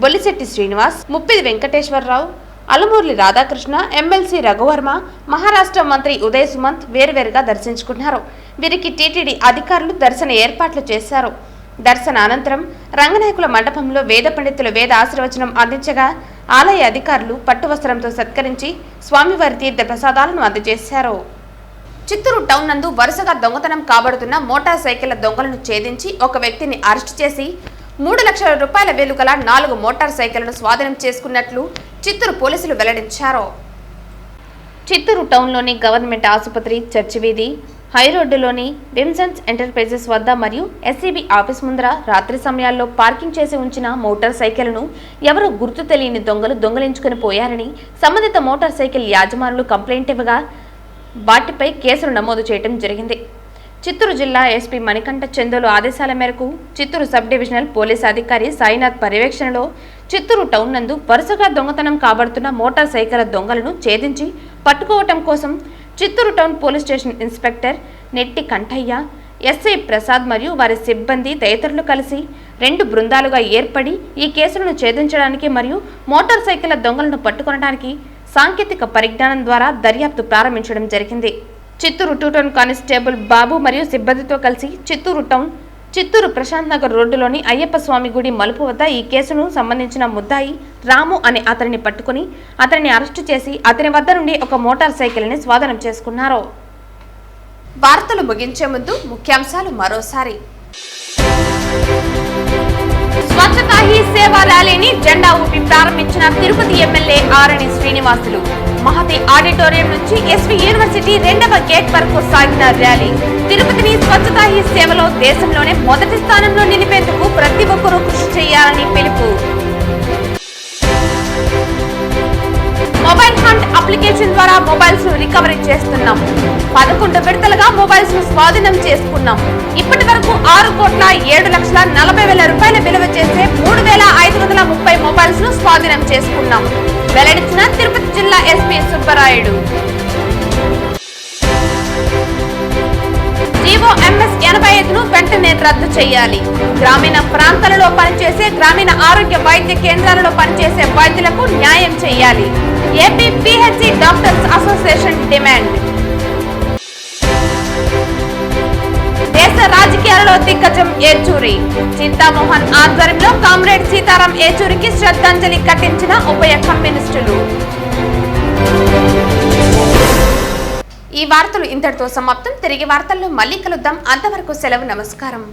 బొల్లిశెట్టి శ్రీనివాస్, ముప్పిది వెంకటేశ్వరరావు, అలమూర్లి రాధాకృష్ణ, ఎమ్మెల్సీ రఘువర్మ, మహారాష్ట్ర మంత్రి ఉదయ్ సుమంత్ వేరువేరుగా దర్శించుకున్నారు. వీరికి టీటీడీ అధికారులు దర్శన ఏర్పాట్లు చేశారు. దర్శన అనంతరం రంగనాయకుల మండపంలో వేద పండితులు వేద ఆశీర్వచనం అందించగా ఆలయ అధికారులు పట్టువస్త్రంతో సత్కరించి స్వామివారి తీర్థ ప్రసాదాలను అందజేశారు. చిత్తూరు టౌన్ నందు వరుసగా దొంగతనం కాబడుతున్న మోటార్ సైకిళ్ల దొంగలను ఛేదించి ఒక వ్యక్తిని అరెస్టు చేసి 3 లక్షల రూపాయల విలువ గల 4 మోటార్ సైకిళ్లను స్వాధీనం చేసుకున్నట్లు చిత్తూరు పోలీసులు వెల్లడించారు. చిత్తూరు టౌన్లోని గవర్నమెంట్ ఆసుపత్రి, చర్చి వీధి, హైరోడ్డులోని విమ్సన్స్ ఎంటర్ప్రైజెస్ వద్ద మరియు ఎస్సీబీ ఆఫీస్ ముందర రాత్రి సమయాల్లో పార్కింగ్ చేసి ఉంచిన మోటార్ సైకిళ్లను ఎవరో గుర్తు తెలియని దొంగలు దొంగలించుకుని పోయారని సంబంధిత మోటార్ సైకిల్ యాజమానులు కంప్లైంట్ ఇవ్వగా వాటిపై కేసులు నమోదు చేయడం జరిగింది. చిత్తూరు జిల్లా ఎస్పీ మణికంఠ చందోలు ఆదేశాల మేరకు చిత్తూరు సబ్ డివిజనల్ పోలీస్ అధికారి సాయినాథ్ పర్యవేక్షణలో చిత్తూరు టౌన్ నందు వరుసగా దొంగతనం కాబడుతున్న మోటార్ సైకిళ్ల దొంగలను ఛేదించి పట్టుకోవటం కోసం Chittoor town police station inspector నెట్టి కంఠయ్య, ఎస్ఐ ప్రసాద్ మరియు వారి సిబ్బంది తదితరులు కలిసి 2 బృందాలుగా ఏర్పడి ఈ కేసులను ఛేదించడానికి మరియు మోటార్ సైకిళ్ల దొంగలను పట్టుకొనడానికి సాంకేతిక పరిజ్ఞానం ద్వారా దర్యాప్తు ప్రారంభించడం జరిగింది. చిత్తూరు 2 టౌన్ కానిస్టేబుల్ బాబు మరియు సిబ్బందితో కలిసి చిత్తూరు టౌన్ చిత్తూరు ప్రశాంత్ నగర్ రోడ్డులోని అయ్యప్ప స్వామి గుడి మలుపు వద్ద ఈ కేసును సంబంధించిన ముద్దాయి రాము అనే అతనిని పట్టుకుని అతనిని అరెస్టు చేసి అతని వద్ద నుండి ఒక మోటార్ సైకిల్ని స్వాధీనం చేసుకున్నారు. వార్తలు ముగించే ముందు ముఖ్యాంశాలు మరోసారి. స్వచ్ఛతా హీ సేవా ర్యాలీని జెండా ఊపి ప్రారంభించిన తిరుపతి ఎమ్మెల్యే ఆరణి శ్రీనివాసులు. మహతి ఆడిటోరియం నుంచి ఎస్వి యూనివర్సిటీ 2వ గేట్ వరకు సాగిన ర్యాలీ తిరుపతిని స్వచ్ఛతా హీ సేవలో దేశంలోనే మొదటి స్థానంలో నిలిపేందుకు ప్రతి ఒక్కరూ కృషి చేయాలని పిలుపు. మొబైల్ హంట్ అప్లికేషన్ ద్వారా మొబైల్స్ రికవరీ చేస్తున్నాం. 11 విడతలుగా మొబైల్స్ ను స్వాధీనం చేసుకున్నాం. ఇప్పటి వరకు 6,07,40,000 రూపాయల విలువ చేసే 3,530 మొబైల్స్ ను స్వాధీనం చేసుకున్నాం. వెల్లడించిన తిరుపతి జిల్లా ఎస్పీ సుబ్బరాయుడు. జీవో ఎంఎస్ 85ను వెంటనే రద్దు చేయాలి. గ్రామీణ ప్రాంతాలలో పనిచేసే గ్రామీణ ఆరోగ్య వైద్య కేంద్రాలలో పనిచేసే వైద్యులకు న్యాయం చేయాలి. AP PHC doctors association demand. దేశ రాజకీయాలలో దిగ్గజం ఏచూరి. చింతామోహన్ ఆధ్వర్యంలో కామ్రేడ్ సీతారాం ఏచూరికి శ్రద్ధాంజలి ఘటించిన ఉభయ కమ్యూనిస్టులు. ఈ వార్తలు ఇంతటితో సమాప్తం. తిరిగి వార్తల్లో మళ్ళీ కలుద్దాం. అంతవరకు సెలవు. నమస్కారం.